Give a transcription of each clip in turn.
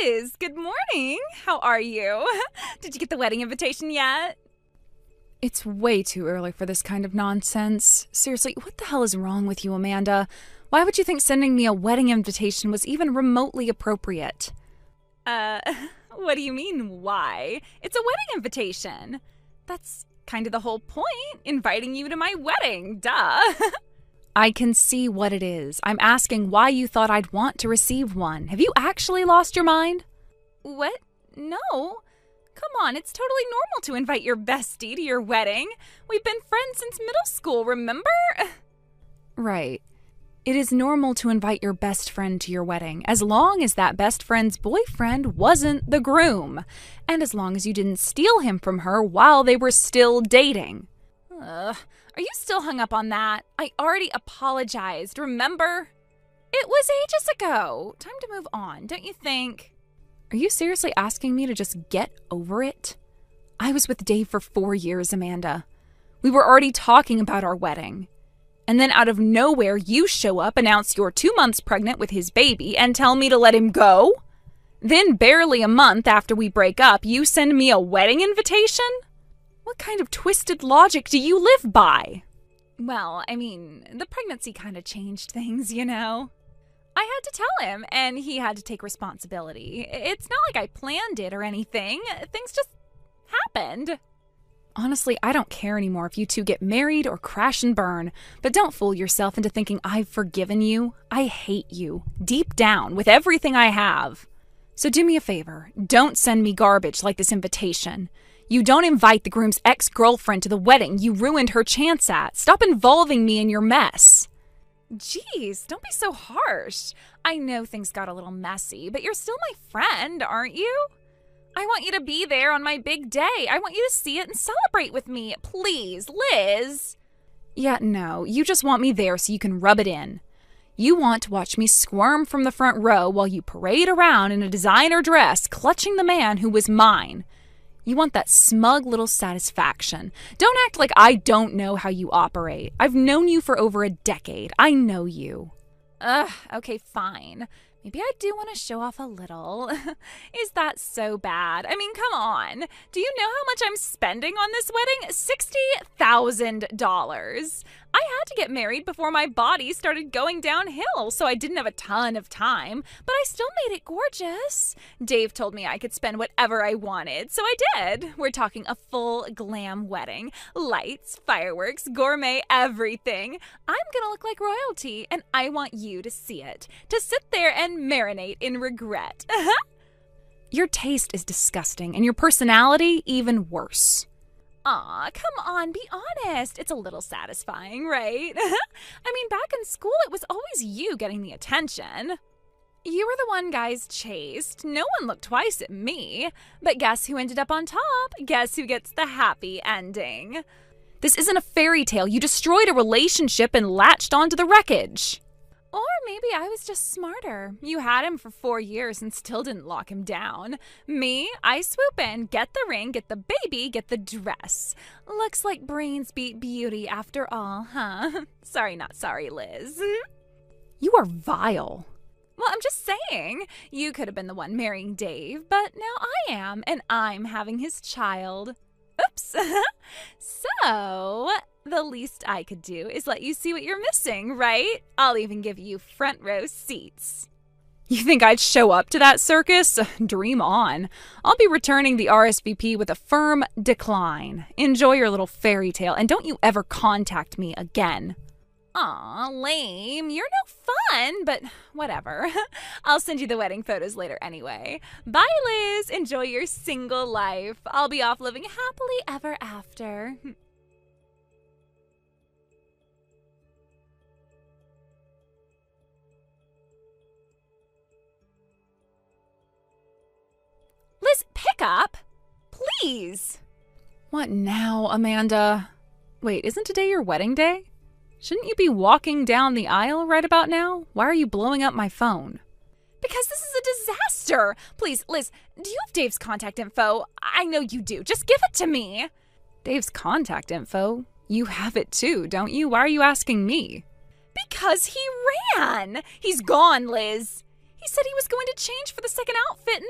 Liz, good morning. How are you? Did you get the wedding invitation yet? It's way too early for this kind of nonsense. Seriously, what the hell is wrong with you, Amanda? Why would you think sending me a wedding invitation was even remotely appropriate? What do you mean, why? It's a wedding invitation. That's kind of the whole point, inviting you to my wedding, duh. I can see what it is. I'm asking why you thought I'd want to receive one. Have you actually lost your mind? What? No. Come on, it's totally normal to invite your bestie to your wedding. We've been friends since middle school, remember? Right. It is normal to invite your best friend to your wedding, as long as that best friend's boyfriend wasn't the groom, and as long as you didn't steal him from her while they were still dating. Are you still hung up on that? I already apologized, remember? It was ages ago. Time to move on, don't you think? Are you seriously asking me to just get over it? I was with Dave for 4 years, Amanda. We were already talking about our wedding. And then out of nowhere, you show up, announce you're 2 months pregnant with his baby, and tell me to let him go? Then barely a month after we break up, you send me a wedding invitation? What kind of twisted logic do you live by? Well, I mean, the pregnancy kind of changed things, you know? I had to tell him, and he had to take responsibility. It's not like I planned it or anything. Things just happened. Honestly, I don't care anymore if you two get married or crash and burn, but don't fool yourself into thinking I've forgiven you. I hate you, deep down, with everything I have. So do me a favor, don't send me garbage like this invitation. You don't invite the groom's ex-girlfriend to the wedding you ruined her chance at. Stop involving me in your mess. Jeez, don't be so harsh. I know things got a little messy, but you're still my friend, aren't you? I want you to be there on my big day. I want you to see it and celebrate with me. Please, Liz. Yeah, no, you just want me there so you can rub it in. You want to watch me squirm from the front row while you parade around in a designer dress, clutching the man who was mine. You want that smug little satisfaction. Don't act like I don't know how you operate. I've known you for over a decade. I know you. Okay, fine. Maybe I do want to show off a little. Is that so bad? I mean, come on. Do you know how much I'm spending on this wedding? $60,000. I had to get married before my body started going downhill, so I didn't have a ton of time, but I still made it gorgeous. Dave told me I could spend whatever I wanted, so I did. We're talking a full glam wedding. Lights, fireworks, gourmet, everything. I'm gonna look like royalty, and I want you to see it. To sit there and marinate in regret. Your taste is disgusting, and your personality even worse. Aw, come on, be honest. It's a little satisfying, right? I mean, back in school, it was always you getting the attention. You were the one guys chased. No one looked twice at me. But guess who ended up on top? Guess who gets the happy ending? This isn't a fairy tale. You destroyed a relationship and latched onto the wreckage. Or maybe I was just smarter. You had him for 4 years and still didn't lock him down. Me, I swoop in, get the ring, get the baby, get the dress. Looks like brains beat beauty after all, huh? Sorry, not sorry, Liz. You are vile. Well, I'm just saying. You could have been the one marrying Dave, but now I am, and I'm having his child. Oops. So, the least I could do is let you see what you're missing, right? I'll even give you front row seats. You think I'd show up to that circus? Dream on. I'll be returning the RSVP with a firm decline. Enjoy your little fairy tale, and don't you ever contact me again. Aw, lame. You're no fun, but whatever. I'll send you the wedding photos later anyway. Bye, Liz. Enjoy your single life. I'll be off living happily ever after. Liz, pick up. Please. What now, Amanda? Wait, isn't today your wedding day? Shouldn't you be walking down the aisle right about now? Why are you blowing up my phone? Because this is a disaster. Please, Liz, do you have Dave's contact info? I know you do. Just give it to me. Dave's contact info? You have it too, don't you? Why are you asking me? Because he ran. He's gone, Liz. He said he was going to change for the second outfit and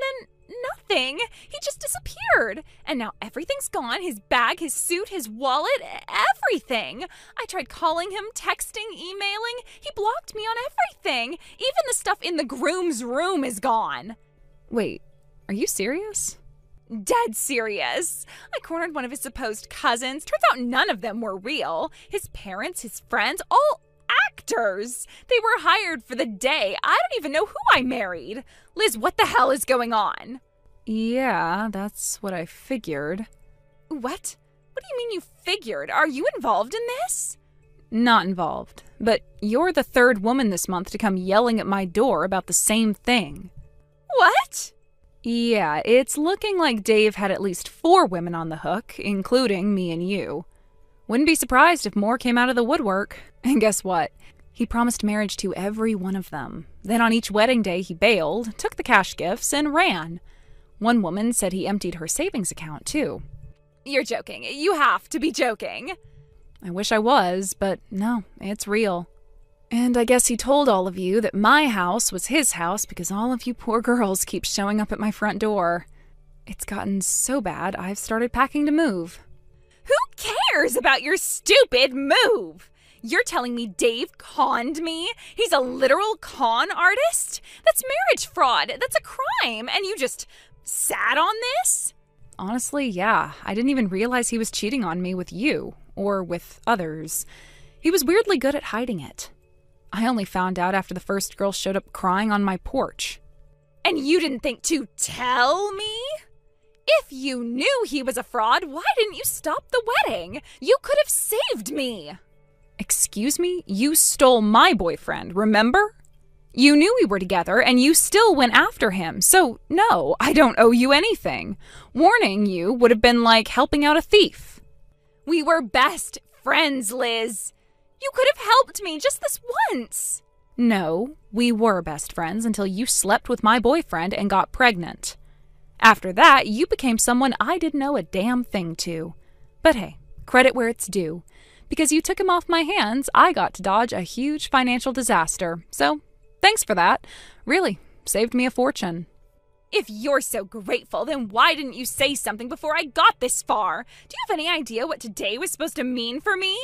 nothing. He just disappeared. And now everything's gone. His bag, his suit, his wallet, everything. I tried calling him, texting, emailing. He blocked me on everything. Even the stuff in the groom's room is gone. Wait, are you serious? Dead serious. I cornered one of his supposed cousins. Turns out none of them were real. His parents, his friends, all actors. They were hired for the day. I don't even know who I married. Liz, what the hell is going on? Yeah, that's what I figured. What? What do you mean you figured? Are you involved in this? Not involved, but you're the third woman this month to come yelling at my door about the same thing. What? Yeah, it's looking like Dave had at least 4 women on the hook, including me and you. Wouldn't be surprised if more came out of the woodwork. And guess what? He promised marriage to every one of them. Then on each wedding day he bailed, took the cash gifts, and ran. One woman said he emptied her savings account, too. You're joking. You have to be joking. I wish I was, but no, it's real. And I guess he told all of you that my house was his house because all of you poor girls keep showing up at my front door. It's gotten so bad, I've started packing to move. Who cares about your stupid move? You're telling me Dave conned me? He's a literal con artist? That's marriage fraud. That's a crime. And you just sat on this? Honestly, yeah. I didn't even realize he was cheating on me with you, or with others. He was weirdly good at hiding it. I only found out after the first girl showed up crying on my porch. And you didn't think to tell me? If you knew he was a fraud, why didn't you stop the wedding? You could have saved me. Excuse me? You stole my boyfriend, remember? You knew we were together, and you still went after him. So, no, I don't owe you anything. Warning you would have been like helping out a thief. We were best friends, Liz. You could have helped me just this once. No, we were best friends until you slept with my boyfriend and got pregnant. After that, you became someone I didn't owe a damn thing to. But hey, credit where it's due. Because you took him off my hands, I got to dodge a huge financial disaster. So, thanks for that. Really, saved me a fortune. If you're so grateful, then why didn't you say something before I got this far? Do you have any idea what today was supposed to mean for me?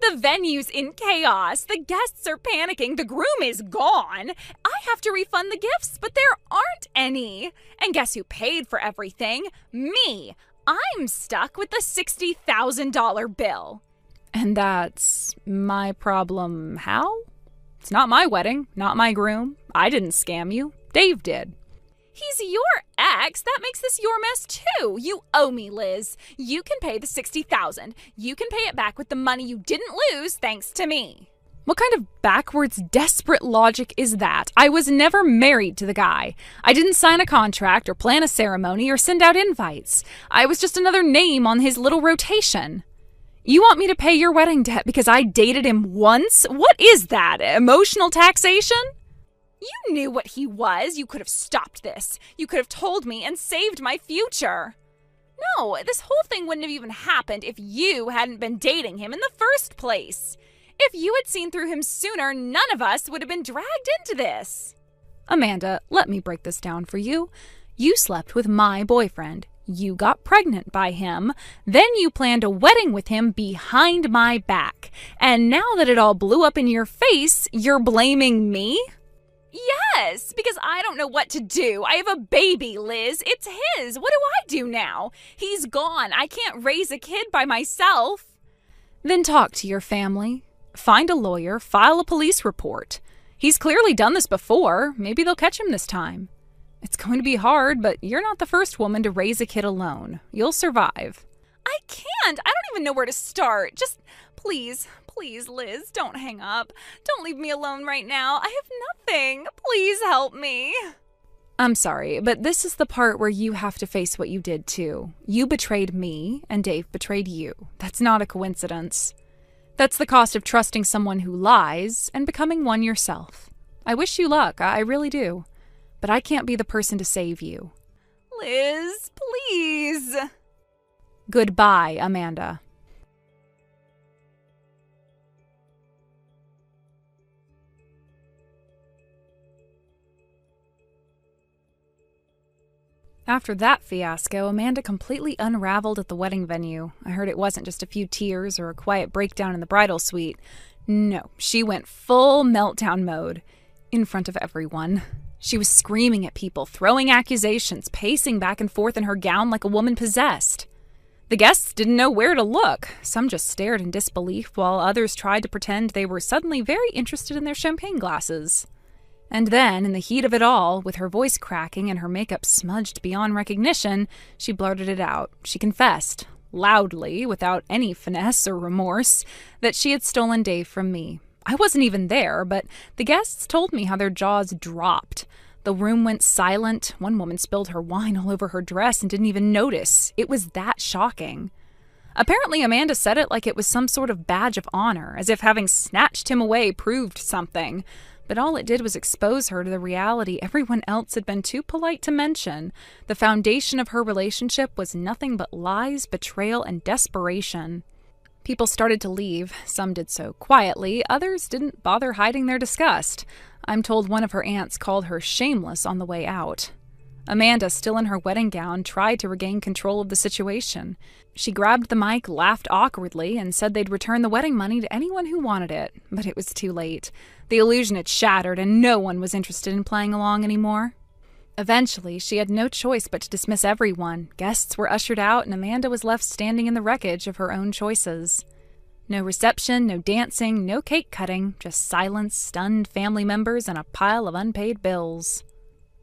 The venue's in chaos. The guests are panicking. The groom is gone. I have to refund the gifts, but there aren't any. And guess who paid for everything? Me. I'm stuck with the $60,000 bill. And that's my problem how? It's not my wedding, not my groom. I didn't scam you. Dave did. He's your ex. That makes this your mess too. You owe me, Liz. You can pay the $60,000. You can pay it back with the money you didn't lose thanks to me. What kind of backwards, desperate logic is that? I was never married to the guy. I didn't sign a contract or plan a ceremony or send out invites. I was just another name on his little rotation. You want me to pay your wedding debt because I dated him once? What is that? Emotional taxation? You knew what he was. You could have stopped this. You could have told me and saved my future. No, this whole thing wouldn't have even happened if you hadn't been dating him in the first place. If you had seen through him sooner, none of us would have been dragged into this. Amanda, let me break this down for you. You slept with my boyfriend. You got pregnant by him. Then you planned a wedding with him behind my back. And now that it all blew up in your face, you're blaming me? Yes, because I don't know what to do. I have a baby, Liz. It's his. What do I do now? He's gone. I can't raise a kid by myself. Then talk to your family. Find a lawyer. File a police report. He's clearly done this before. Maybe they'll catch him this time. It's going to be hard, but you're not the first woman to raise a kid alone. You'll survive. I can't. I don't even know where to start. Just please, Liz, don't hang up. Don't leave me alone right now. I have nothing. Please help me. I'm sorry, but this is the part where you have to face what you did too. You betrayed me, and Dave betrayed you. That's not a coincidence. That's the cost of trusting someone who lies and becoming one yourself. I wish you luck, I really do. But I can't be the person to save you. Liz, please. Goodbye, Amanda. After that fiasco, Amanda completely unraveled at the wedding venue. I heard it wasn't just a few tears or a quiet breakdown in the bridal suite. No, she went full meltdown mode. In front of everyone. She was screaming at people, throwing accusations, pacing back and forth in her gown like a woman possessed. The guests didn't know where to look. Some just stared in disbelief, while others tried to pretend they were suddenly very interested in their champagne glasses. And then, in the heat of it all, with her voice cracking and her makeup smudged beyond recognition, she blurted it out. She confessed, loudly, without any finesse or remorse, that she had stolen Dave from me. I wasn't even there, but the guests told me how their jaws dropped. The room went silent. One woman spilled her wine all over her dress and didn't even notice. It was that shocking. Apparently, Amanda said it like it was some sort of badge of honor, as if having snatched him away proved something. But all it did was expose her to the reality everyone else had been too polite to mention. The foundation of her relationship was nothing but lies, betrayal, and desperation. People started to leave. Some did so quietly. Others didn't bother hiding their disgust. I'm told one of her aunts called her shameless on the way out. Amanda, still in her wedding gown, tried to regain control of the situation. She grabbed the mic, laughed awkwardly, and said they'd return the wedding money to anyone who wanted it. But it was too late. The illusion had shattered, and no one was interested in playing along anymore. Eventually, she had no choice but to dismiss everyone. Guests were ushered out, and Amanda was left standing in the wreckage of her own choices. No reception, no dancing, no cake cutting, just silence, stunned family members, and a pile of unpaid bills.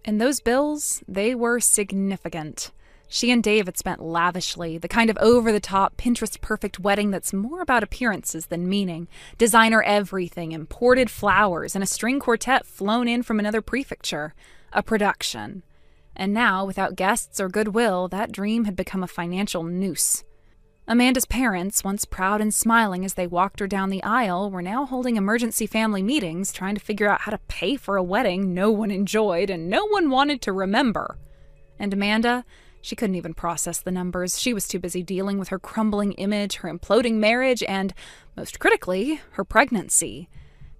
And those bills, they were significant. She and Dave had spent lavishly, the kind of over-the-top, Pinterest-perfect wedding that's more about appearances than meaning. Designer everything, imported flowers, and a string quartet flown in from another prefecture. A production. And now, without guests or goodwill, that dream had become a financial noose. Amanda's parents, once proud and smiling as they walked her down the aisle, were now holding emergency family meetings trying to figure out how to pay for a wedding no one enjoyed and no one wanted to remember. And Amanda, she couldn't even process the numbers. She was too busy dealing with her crumbling image, her imploding marriage, and, most critically, her pregnancy.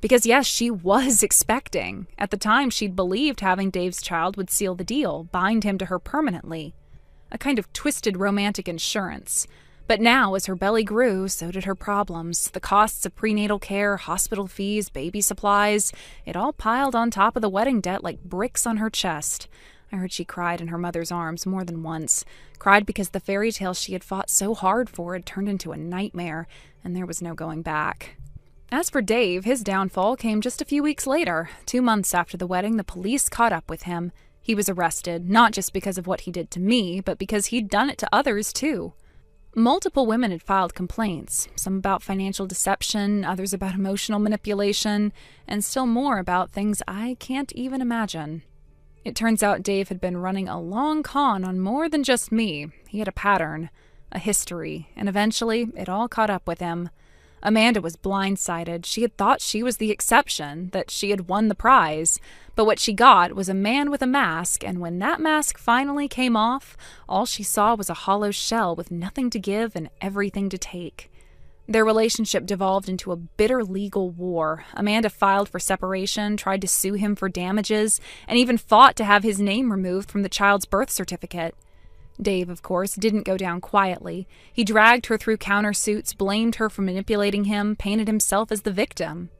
Because yes, she was expecting. At the time, she'd believed having Dave's child would seal the deal, bind him to her permanently. A kind of twisted romantic insurance. But now, as her belly grew, so did her problems. The costs of prenatal care, hospital fees, baby supplies, it all piled on top of the wedding debt like bricks on her chest. I heard she cried in her mother's arms more than once. Cried because the fairy tale she had fought so hard for had turned into a nightmare, and there was no going back. As for Dave, his downfall came just a few weeks later. 2 months after the wedding, the police caught up with him. He was arrested, not just because of what he did to me, but because he'd done it to others, too. Multiple women had filed complaints, some about financial deception, others about emotional manipulation, and still more about things I can't even imagine. It turns out Dave had been running a long con on more than just me. He had a pattern, a history, and eventually it all caught up with him. Amanda was blindsided. She had thought she was the exception, that she had won the prize. But what she got was a man with a mask, and when that mask finally came off, all she saw was a hollow shell with nothing to give and everything to take. Their relationship devolved into a bitter legal war. Amanda filed for separation, tried to sue him for damages, and even fought to have his name removed from the child's birth certificate. Dave, of course, didn't go down quietly. He dragged her through countersuits, blamed her for manipulating him, painted himself as the victim.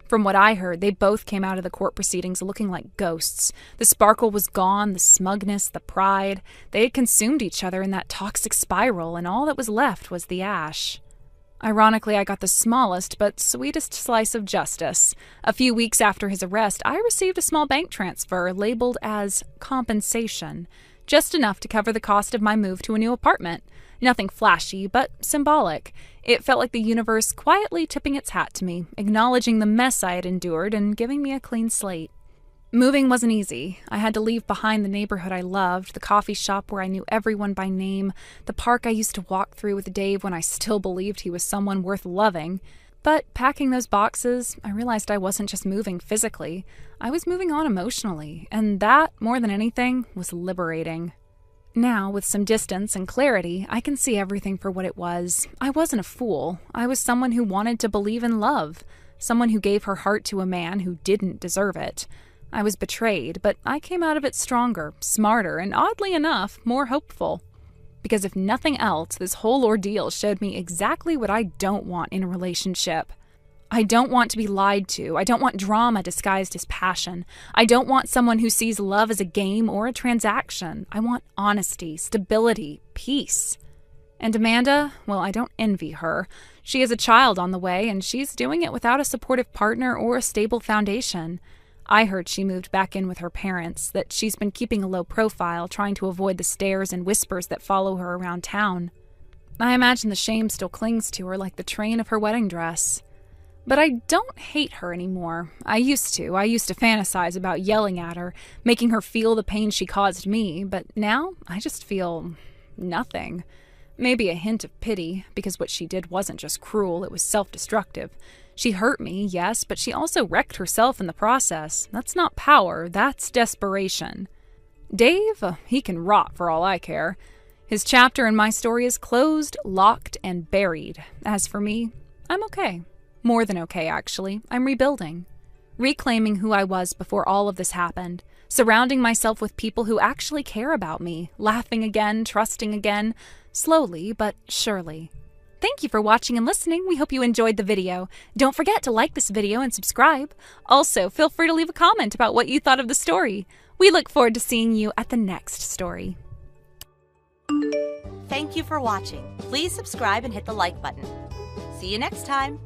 From what I heard, they both came out of the court proceedings looking like ghosts. The sparkle was gone, the smugness, the pride. They had consumed each other in that toxic spiral, and all that was left was the ash. Ironically, I got the smallest but sweetest slice of justice. A few weeks after his arrest, I received a small bank transfer labeled as compensation. Just enough to cover the cost of my move to a new apartment. Nothing flashy, but symbolic. It felt like the universe quietly tipping its hat to me, acknowledging the mess I had endured and giving me a clean slate. Moving wasn't easy. I had to leave behind the neighborhood I loved, the coffee shop where I knew everyone by name, the park I used to walk through with Dave when I still believed he was someone worth loving. But packing those boxes, I realized I wasn't just moving physically. I was moving on emotionally, and that, more than anything, was liberating. Now, with some distance and clarity, I can see everything for what it was. I wasn't a fool. I was someone who wanted to believe in love. Someone who gave her heart to a man who didn't deserve it. I was betrayed, but I came out of it stronger, smarter, and oddly enough, more hopeful. Because if nothing else, this whole ordeal showed me exactly what I don't want in a relationship. I don't want to be lied to. I don't want drama disguised as passion. I don't want someone who sees love as a game or a transaction. I want honesty, stability, peace. And Amanda, well, I don't envy her. She has a child on the way, and she's doing it without a supportive partner or a stable foundation. I heard she moved back in with her parents, that she's been keeping a low profile, trying to avoid the stares and whispers that follow her around town. I imagine the shame still clings to her like the train of her wedding dress. But I don't hate her anymore. I used to fantasize about yelling at her, making her feel the pain she caused me, but now I just feel nothing. Maybe a hint of pity, because what she did wasn't just cruel, it was self-destructive. She hurt me, yes, but she also wrecked herself in the process. That's not power, that's desperation. Dave, he can rot for all I care. His chapter in my story is closed, locked, and buried. As for me, I'm okay. More than okay, actually. I'm rebuilding. Reclaiming who I was before all of this happened. Surrounding myself with people who actually care about me. Laughing again, trusting again. Slowly, but surely. Thank you for watching and listening. We hope you enjoyed the video. Don't forget to like this video and subscribe. Also, feel free to leave a comment about what you thought of the story. We look forward to seeing you at the next story. Thank you for watching. Please subscribe and hit the like button. See you next time.